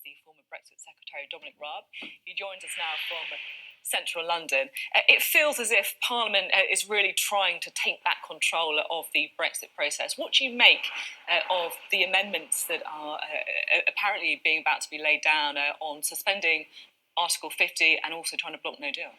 the former Brexit Secretary Dominic Raab. He joins us now from central London. It feels as if Parliament is really trying to take back control of the Brexit process. What do you make of the amendments that are apparently being about to be laid down on suspending Article 50 and also trying to block no deal?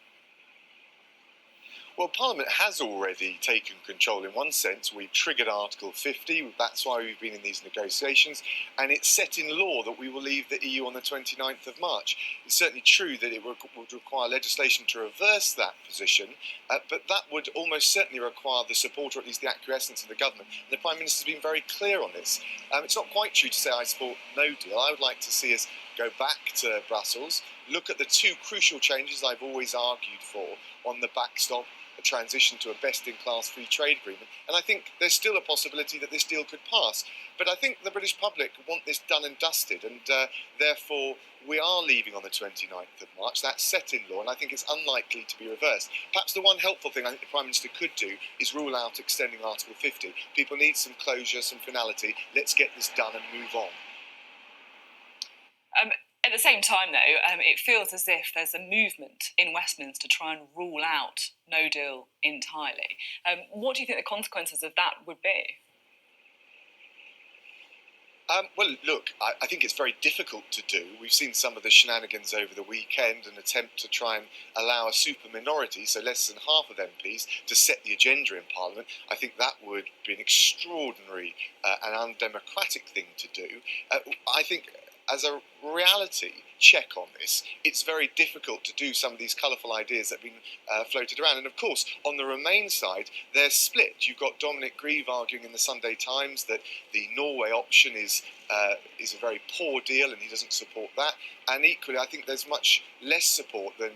Well, Parliament has already taken control in one sense. We've triggered Article 50, that's why we've been in these negotiations, and it's set in law that we will leave the EU on the 29th of March. It's certainly true that it would require legislation to reverse that position, but that would almost certainly require the support, or at least the acquiescence of the government. And the Prime Minister's been very clear on this. It's not quite true to say I support no deal. I would like to see us go back to Brussels, look at the two crucial changes I've always argued for on the backstop, a transition to a best-in-class free trade agreement. And I think there's still a possibility that this deal could pass. But I think the British public want this done and dusted, and therefore we are leaving on the 29th of March. That's set in law, and I think it's unlikely to be reversed. Perhaps the one helpful thing I think the Prime Minister could do is rule out extending Article 50. People need some closure, some finality. Let's get this done and move on. At the same time, though, it feels as if there's a movement in Westminster to try and rule out no deal entirely. What do you think the consequences of that would be? Well, look, I think it's very difficult to do. We've seen some of the shenanigans over the weekend, an attempt to try and allow a super minority, so less than half of MPs, to set the agenda in Parliament. I think that would be an extraordinary and undemocratic thing to do. I think as a reality check on this, it's very difficult to do some of these colourful ideas that have been floated around. And of course, on the Remain side, they're split. You've got Dominic Raab arguing in the Sunday Times that the Norway option is a very poor deal and he doesn't support that. And equally, I think there's much less support than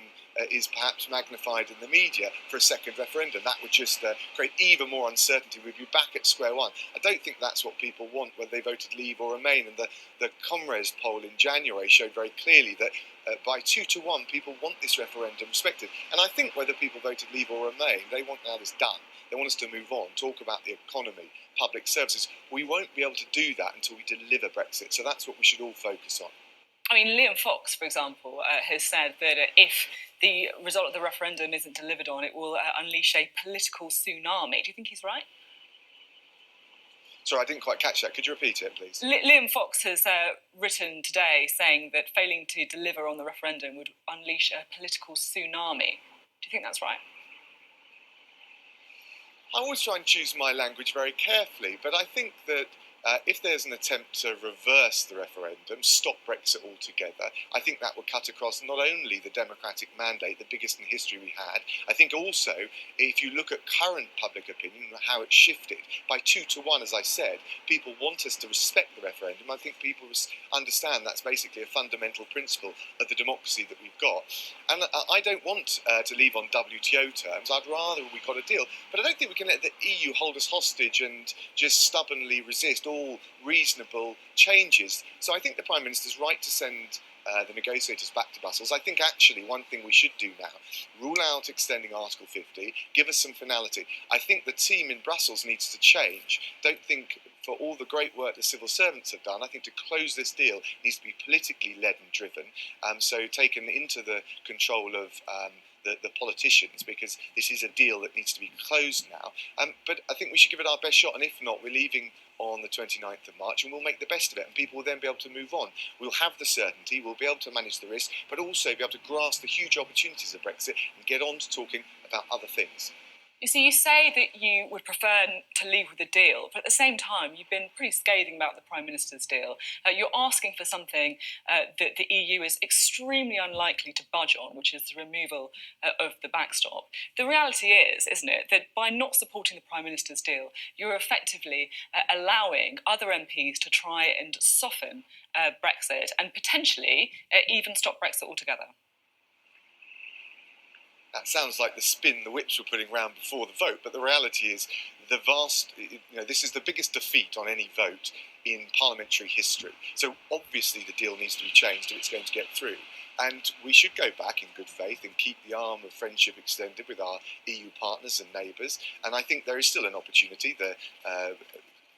is perhaps magnified in the media for a second referendum. That would just create even more uncertainty. We'd be back at square one. I don't think that's what people want, whether they voted Leave or Remain. And the Comres poll in January showed very clearly that by 2 to 1, people want this referendum respected. And I think whether people voted Leave or Remain, they want now this done. They want us to move on, talk about the economy, public services. We won't be able to do that until we deliver Brexit. So that's what we should all focus on. I mean, Liam Fox, for example, has said that if the result of the referendum isn't delivered on, it will unleash a political tsunami. Do you think he's right? Sorry, I didn't quite catch that. Could you repeat it, please? Liam Fox has written today saying that failing to deliver on the referendum would unleash a political tsunami. Do you think that's right? I always try and choose my language very carefully, but I think that if there's an attempt to reverse the referendum, stop Brexit altogether, I think that would cut across not only the democratic mandate, the biggest in history we had, I think also, if you look at current public opinion and how it's shifted, by 2 to 1, as I said, people want us to respect the referendum. I think people understand that's basically a fundamental principle of the democracy that we've got. And I don't want to leave on WTO terms. I'd rather we got a deal. But I don't think we can let the EU hold us hostage and just stubbornly resist all reasonable changes. So I think the Prime Minister's right to send the negotiators back to Brussels. I think actually one thing we should do now, rule out extending Article 50, give us some finality. I think the team in Brussels needs to change. Don't think for all the great work the civil servants have done, I think to close this deal needs to be politically led and driven, so taken into the control of the politicians, because this is a deal that needs to be closed now. But I think we should give it our best shot, and if not, we're leaving on the 29th of March, and we'll make the best of it, and people will then be able to move on. We'll have the certainty, we'll be able to manage the risk, but also be able to grasp the huge opportunities of Brexit and get on to talking about other things. You see, you say that you would prefer to leave with a deal, but at the same time, you've been pretty scathing about the Prime Minister's deal. You're asking for something that the EU is extremely unlikely to budge on, which is the removal of the backstop. The reality is, isn't it, that by not supporting the Prime Minister's deal, you're effectively allowing other MPs to try and soften Brexit and potentially even stop Brexit altogether. That sounds like the spin the whips were putting round before the vote, but the reality is this is the biggest defeat on any vote in parliamentary history. So obviously the deal needs to be changed if it's going to get through. And we should go back in good faith and keep the arm of friendship extended with our EU partners and neighbours. And I think there is still an opportunity.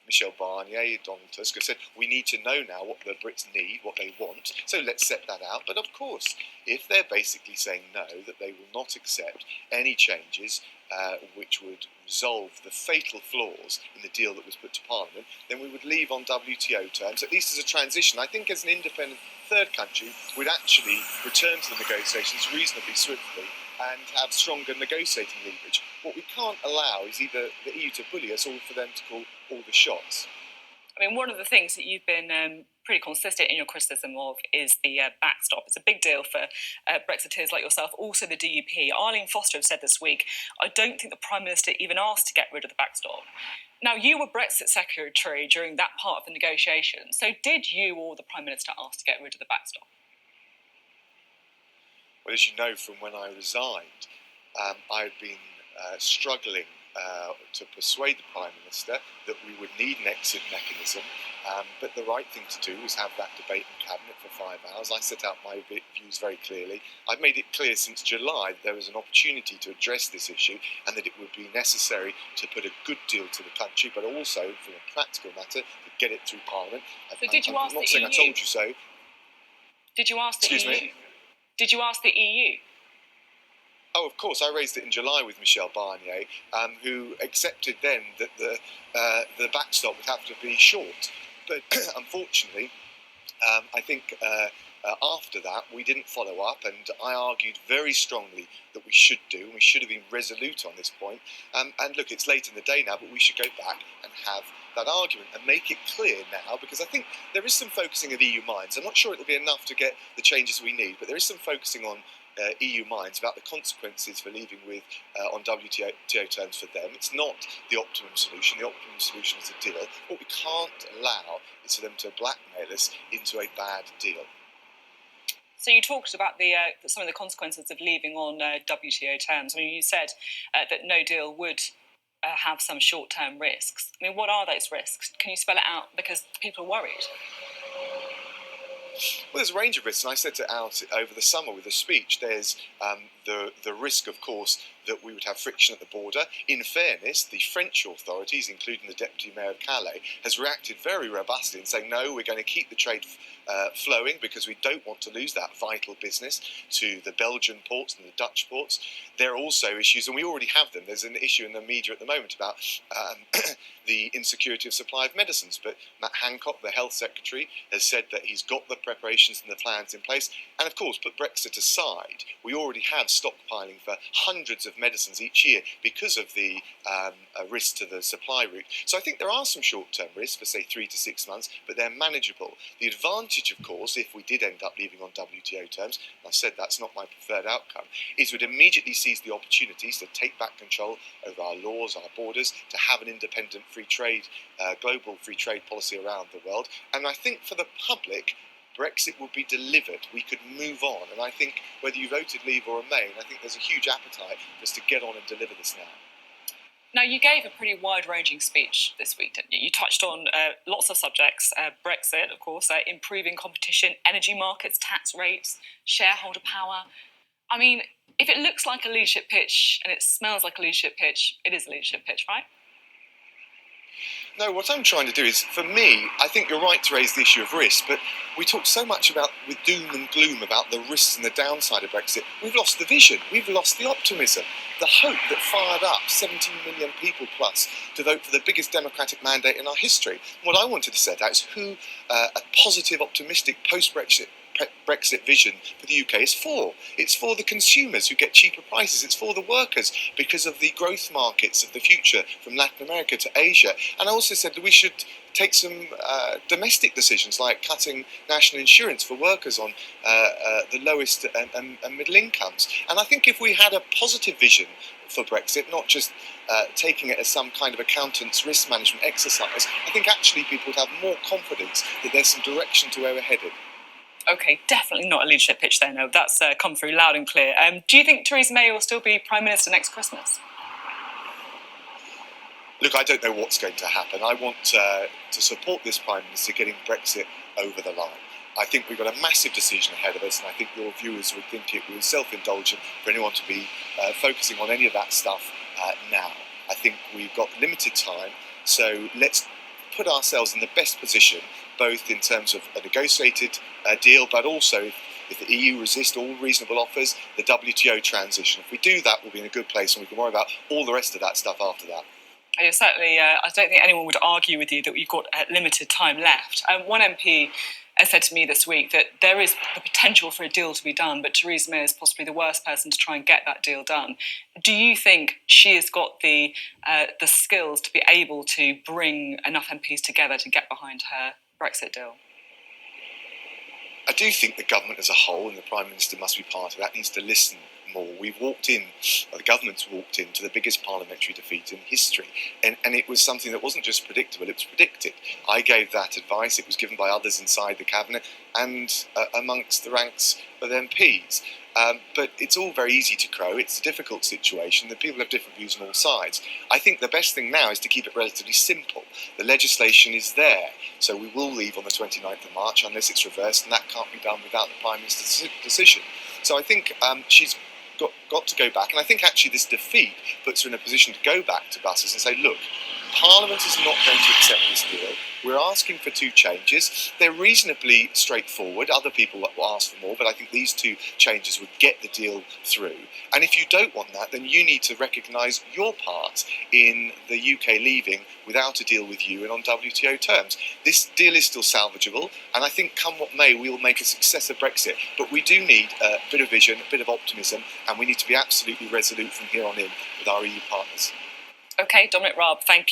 Michel Barnier, Donald Tusk, have said we need to know now what the Brits need, what they want, so let's set that out. But of course, if they're basically saying no, that they will not accept any changes which would resolve the fatal flaws in the deal that was put to Parliament, then we would leave on WTO terms, at least as a transition. I think as an independent third country, we'd actually return to the negotiations reasonably swiftly and have stronger negotiating leverage. What we can't allow is either the EU to bully us or for them to call all the shots. I mean, one of the things that you've been pretty consistent in your criticism of is the backstop. It's a big deal for Brexiteers like yourself, also the DUP. Arlene Foster have said this week, I don't think the Prime Minister even asked to get rid of the backstop. Now, you were Brexit Secretary during that part of the negotiation, so did you or the Prime Minister ask to get rid of the backstop? Well, as you know from when I resigned, I had been struggling to persuade the Prime Minister that we would need an exit mechanism, but the right thing to do was have that debate in Cabinet for 5 hours. I set out my views very clearly. I've made it clear since July that there was an opportunity to address this issue and that it would be necessary to put a good deal to the country, but also, from a practical matter, to get it through Parliament. So did you ask the EU? I'm not saying I told you so. Did you ask the EU? Excuse me? Did you ask the EU? Oh, of course. I raised it in July with Michel Barnier, who accepted then that the backstop would have to be short. But unfortunately, I think after that we didn't follow up, and I argued very strongly that we should do, and we should have been resolute on this point. And look, it's late in the day now, but we should go back and have that argument and make it clear now, because I think there is some focusing of EU minds. I'm not sure it'll be enough to get the changes we need, but there is some focusing on EU minds about the consequences for leaving with on WTO terms for them. It's not the optimum solution. The optimum solution is a deal. What we can't allow is for them to blackmail us into a bad deal. So you talked about some of the consequences of leaving on WTO terms. I mean, you said that no deal would have some short-term risks. I mean, what are those risks? Can you spell it out? Because people are worried. Well, there's a range of risks, and I set it out over the summer with a speech. There's the risk, of course, that we would have friction at the border. In fairness, the French authorities, including the Deputy Mayor of Calais, has reacted very robustly in saying, no, we're going to keep the trade flowing because we don't want to lose that vital business to the Belgian ports and the Dutch ports. There are also issues, and we already have them. There's an issue in the media at the moment about the insecurity of supply of medicines, but Matt Hancock, the Health Secretary, has said that he's got the preparations and the plans in place. And of course, put Brexit aside, we already have stockpiling for hundreds of medicines each year because of the risk to the supply route. So I think there are some short-term risks for, say, 3 to 6 months, but they're manageable. The advantage, of course, if we did end up leaving on WTO terms, and I said that's not my preferred outcome, is we'd immediately seize the opportunities to take back control over our laws, our borders, to have an independent free trade, global free trade policy around the world. And I think for the public, Brexit will be delivered. We could move on. And I think whether you voted Leave or Remain, I think there's a huge appetite for us to get on and deliver this now. Now, you gave a pretty wide-ranging speech this week, didn't you? You touched on lots of subjects, Brexit, of course, improving competition, energy markets, tax rates, shareholder power. I mean, if it looks like a leadership pitch and it smells like a leadership pitch, it is a leadership pitch, right? No, what I'm trying to do is, for me, I think you're right to raise the issue of risk, but we talk so much about, with doom and gloom, about the risks and the downside of Brexit. We've lost the vision, we've lost the optimism, the hope that fired up 17 million people plus to vote for the biggest democratic mandate in our history. What I wanted to set out is who a positive, optimistic post-Brexit vision for the UK is for. It's for the consumers who get cheaper prices. It's for the workers because of the growth markets of the future from Latin America to Asia. And I also said that we should take some domestic decisions like cutting national insurance for workers on the lowest and middle incomes. And I think if we had a positive vision for Brexit, not just taking it as some kind of accountant's risk management exercise, I think actually people would have more confidence that there's some direction to where we're headed. OK, definitely not a leadership pitch there, no. That's come through loud and clear. Do you think Theresa May will still be Prime Minister next Christmas? Look, I don't know what's going to happen. I want to support this Prime Minister getting Brexit over the line. I think we've got a massive decision ahead of us, and I think your viewers would think it was self-indulgent for anyone to be focusing on any of that stuff now. I think we've got limited time, so let's put ourselves in the best position, both in terms of a negotiated deal, but also if the EU resist all reasonable offers, the WTO transition. If we do that, we'll be in a good place, and we can worry about all the rest of that stuff after that. Certainly, I don't think anyone would argue with you that you've got limited time left. One MP said to me this week that there is the potential for a deal to be done, but Theresa May is possibly the worst person to try and get that deal done. Do you think she has got the skills to be able to bring enough MPs together to get behind her Brexit deal? I do think the government as a whole, and the Prime Minister must be part of that, needs to listen more. The government's walked into the biggest parliamentary defeat in history, and it was something that wasn't just predictable, it was predicted. I gave that advice, it was given by others inside the cabinet and amongst the ranks of MPs. But it's all very easy to crow. It's a difficult situation. The people have different views on all sides. I think the best thing now is to keep it relatively simple. The legislation is there, so we will leave on the 29th of March unless it's reversed, and that can't be done without the Prime Minister's decision. So I think she's got to go back, and I think actually this defeat puts her in a position to go back to Brussels and say, look, Parliament is not going to accept this deal. We're asking for two changes. They're reasonably straightforward. Other people will ask for more, but I think these two changes would get the deal through. And if you don't want that, then you need to recognise your part in the UK leaving without a deal with you and on WTO terms. This deal is still salvageable, and I think come what may, we will make a success of Brexit. But we do need a bit of vision, a bit of optimism, and we need to be absolutely resolute from here on in with our EU partners. Okay, Dominic Raab, thank you.